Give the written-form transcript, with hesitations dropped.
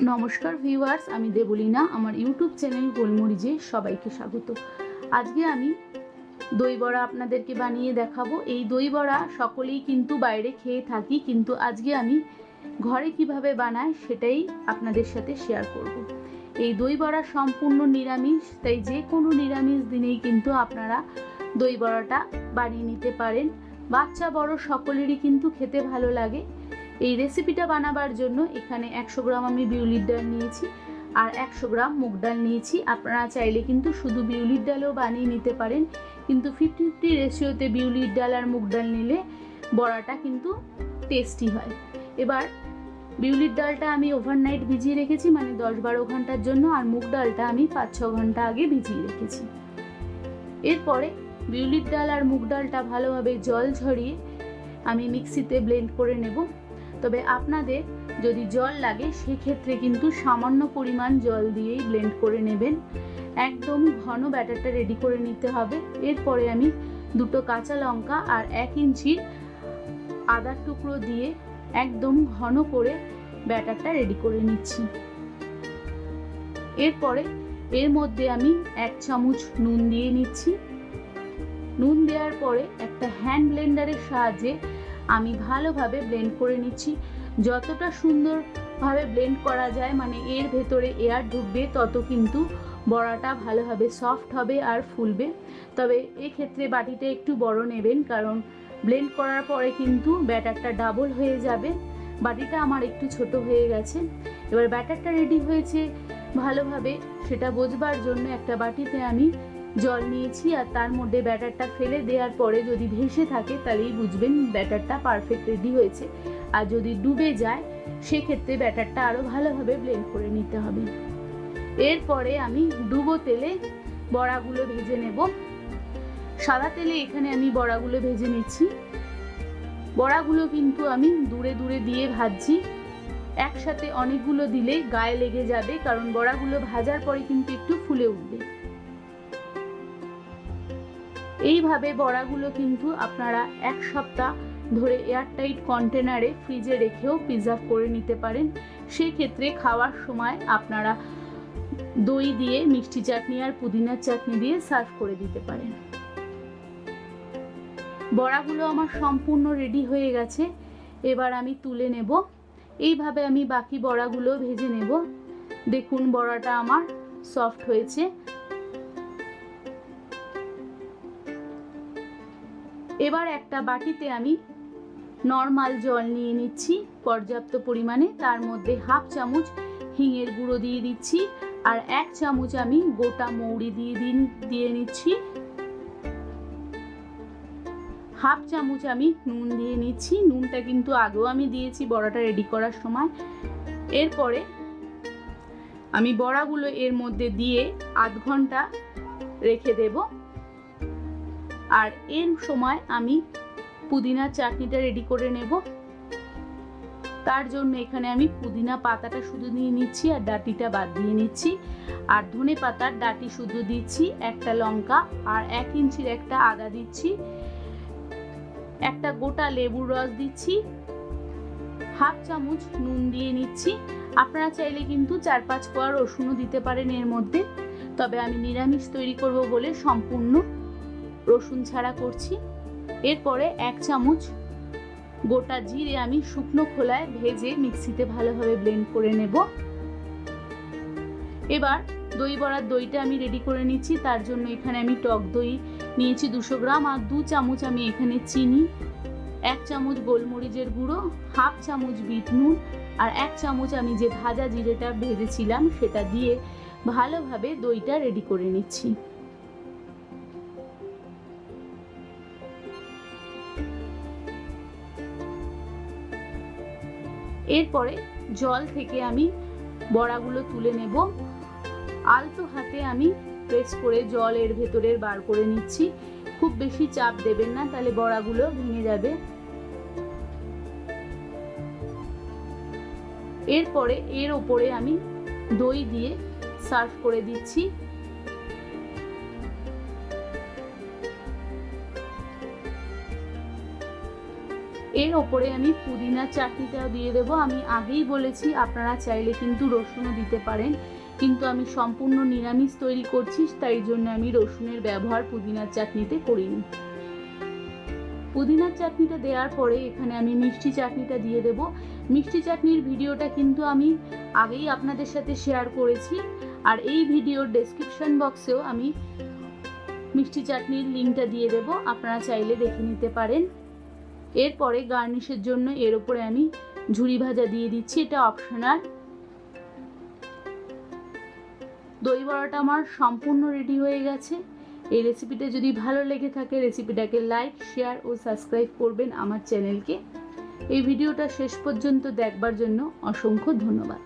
নমস্কার ভিউয়ার্স, আমি দেবলীনা। আমার ইউটিউব চ্যানেল গোলমরিচে সবাইকে স্বাগত। আজকে আমি দই বড়া আপনাদেরকে বানিয়ে দেখাবো। এই দই বড়া সকলেই কিন্তু বাইরে খেয়ে থাকি, কিন্তু আজকে আমি ঘরে কিভাবে বানাই সেটাই আপনাদের সাথে শেয়ার করব। এই দই বড়া সম্পূর্ণ নিরামিষ, তাই যে কোনো নিরামিষ দিনেই কিন্তু আপনারা দই বড়াটা বানিয়ে নিতে পারেন। বাচ্চা বড় সকলেরই কিন্তু খেতে ভালো লাগে। এই রেসিপিটা বানাবার জন্য এখানে 100 গ্রাম আমি বিউলির ডাল নিয়েছি আর 100 গ্রাম মুগ ডাল নিয়েছি। আপনারা চাইলে কিন্তু শুধু বিউলির ডালও বানিয়ে নিতে পারেন, কিন্তু 50-50 রেশিওতে বিউলির ডাল আর মুগ ডাল নিলে বড়াটা কিন্তু টেস্টি হয়। এবার বিউলির ডালটা আমি ওভারনাইট ভিজিয়ে রেখেছি, মানে 10-12 ঘন্টার জন্য, আর মুগ ডালটা আমি 5-6 ঘন্টা আগে ভিজিয়ে রেখেছি। এরপরে বিউলির ডাল আর মুগ ডালটা ভালোভাবে জল ঝরিয়ে আমি মিক্সিতে ব্লেন্ড করে নেব। তবে আপনাদের যদি জল লাগে সেক্ষেত্রে কিন্তু সামান্য পরিমাণ জল দিয়েই ব্লেন্ড করে নেবেন। একদম ঘন ব্যাটারটা রেডি করে নিতে হবে। এরপরে আমি 2টো কাঁচা লঙ্কা আর 1 ইঞ্চি আদার টুকরো দিয়ে একদম ঘন করে ব্যাটারটা রেডি করে নিচ্ছি। এরপরে এর মধ্যে আমি 1 চামচ নুন দিয়ে নিচ্ছি। নুন দেওয়ার পরে একটা হ্যান্ড ব্লেন্ডারের সাহায্যে আমি ভালোভাবে ব্লেন্ড করে নিচ্ছি। যতটা সুন্দরভাবে ব্লেন্ড করা যায়, মানে এর ভেতরে এয়ার ঢুকবে, তত কিন্তু বড়াটা ভালোভাবে সফট হবে আর ফুলবে। তবে এক্ষেত্রে বাটিটা একটু বড় নেবেন, কারণ ব্লেন্ড করার পরে কিন্তু ব্যাটারটা ডাবল হয়ে যাবে। বাটিটা আমার একটু ছোট হয়ে গেছে। এবার ব্যাটারটা রেডি হয়েছে ভালোভাবে সেটা বোঝবার জন্য একটা বাটিতে আমি জল নিয়েছি, আর তার মধ্যে ব্যাটারটা ফেলে দেওয়ার পরে যদি ভেসে থাকে তাহলেই বুঝবেন ব্যাটারটা পারফেক্ট রেডি হয়েছে। আর যদি ডুবে যায় সেক্ষেত্রে ব্যাটারটা আরও ভালোভাবে ব্লেন্ড করে নিতে হবে। এরপরে আমি ডুবো তেলে বড়াগুলো ভেজে নেব। সাদা তেলে এখানে আমি বড়াগুলো ভেজে নিচ্ছি। বড়াগুলো কিন্তু আমি দূরে দূরে দিয়ে ভাজছি। একসাথে অনেকগুলো দিলে গায়ে লেগে যাবে, কারণ বড়াগুলো ভাজার পরে কিন্তু একটু ফুলে উঠবে। এইভাবে বড়াগুলো কিন্তু আপনারা 1 সপ্তাহ ধরে এয়ারটাইট কন্টেনারে ফ্রিজে রেখেও প্রিজার্ভ করে নিতে পারেন। সেই ক্ষেত্রে খাওয়ার সময় আপনারা দই দিয়ে, মিষ্টি চাটনি আর পুদিনার চাটনি দিয়ে সার্ভ করে দিতে পারেন। বড়াগুলো আমার সম্পূর্ণ রেডি হয়ে গেছে। এবার আমি তুলে নেব। এইভাবে আমি বাকি বড়াগুলো ভেজে নেব। দেখুন বড়াটা আমার সফট হয়েছে। এবার একটা বাটিতে আমি নর্মাল জল নিয়ে নিচ্ছি পর্যাপ্ত পরিমাণে। তার মধ্যে 1/2 চামচ হিঙের গুঁড়ো দিয়ে দিচ্ছি, আর 1 চামচ আমি গোটা মৌরি দিয়ে নিচ্ছি। 1/2 চামচ আমি নুন দিয়ে নিচ্ছি। নুনটা কিন্তু আগেও আমি দিয়েছি বড়াটা রেডি করার সময়। এরপরে আমি বড়াগুলো এর মধ্যে দিয়ে আধ ঘন্টা রেখে দেব। আর এর সময় আমি পুদিনার চাটনিটা রেডি করে নেব। তার জন্য এখানে আমি পুদিনা পাতাটা শুধু নিয়ে নিচ্ছি আর ডাঁটিটা বাদ দিয়ে নিচ্ছি। আর ধনে পাতার ডাঁটি শুধু দিচ্ছি, একটা লঙ্কা আর 1 ইঞ্চির একটা আদা দিচ্ছি, একটা গোটা লেবুর রস দিচ্ছি, 1/2 চামচ নুন দিয়ে নিচ্ছি। আপনারা চাইলে কিন্তু 4-5 কোয়া রসুনও দিতে পারেন এর মধ্যে, তবে আমি নিরামিষ তৈরি করব বলে সম্পূর্ণ রসুন ছাড়া করছি। এরপরে 1 চামচ গোটা জিরে আমি শুকনো খোলায় ভেজে মিক্সিতে ভালোভাবে ব্লেন্ড করে নেব। এবার দই বড়ার দইটা আমি রেডি করে নিচ্ছি। তার জন্য এখানে আমি টক দই নিয়েছি 200 গ্রাম, আর 2 চামচ আমি এখানে চিনি, 1 চামচ গোলমরিচের গুঁড়ো, 1/2 চামচ বিট নুন, আর 1 চামচ আমি যে ভাজা জিরেটা ভেজেছিলাম সেটা দিয়ে ভালোভাবে দইটা রেডি করে নিচ্ছি। এরপরে জল থেকে আমি বড়াগুলো তুলে নেব। আলতো হাতে আমি প্রেস করে জল এর ভেতরের বার করে নিচ্ছি। খুব বেশি চাপ দেবেন না, তাহলে বড়াগুলো ভেঙে যাবে। এরপরে এর ওপরে আমি দই দিয়ে সার্ভ করে দিচ্ছি। এর ওপরে আমি পুদিনার চাটনিটাও দিয়ে দেবো। আমি আগেই বলেছি আপনারা চাইলে কিন্তু রসুনও দিতে পারেন, কিন্তু আমি সম্পূর্ণ নিরামিষ তৈরি করছি, তাই জন্য আমি রসুনের ব্যবহার পুদিনার চাটনিতে করিনি। পুদিনার চাটনিটা দেওয়ার পরে এখানে আমি মিষ্টি চাটনিটা দিয়ে দেব। মিষ্টি চাটনির ভিডিওটা কিন্তু আমি আগেই আপনাদের সাথে শেয়ার করেছি, আর এই ভিডিওর ডেসক্রিপশন বক্সেও আমি মিষ্টি চাটনির লিঙ্কটা দিয়ে দেব, আপনারা চাইলে দেখে নিতে পারেন। এরপরে গার্নিশের জন্য এর উপরে আমি ঝুরি ভাজা দিয়ে দিচ্ছি, এটা অপশনাল। দই বড়াটা আমার সম্পূর্ণ রেডি হয়ে গেছে। এই রেসিপিটা যদি ভালো লেগে থাকে রেসিপিটাকে লাইক, শেয়ার ও সাবস্ক্রাইব করবেন আমার চ্যানেলকে। এই ভিডিওটা শেষ পর্যন্ত দেখবার জন্য অসংখ্য ধন্যবাদ।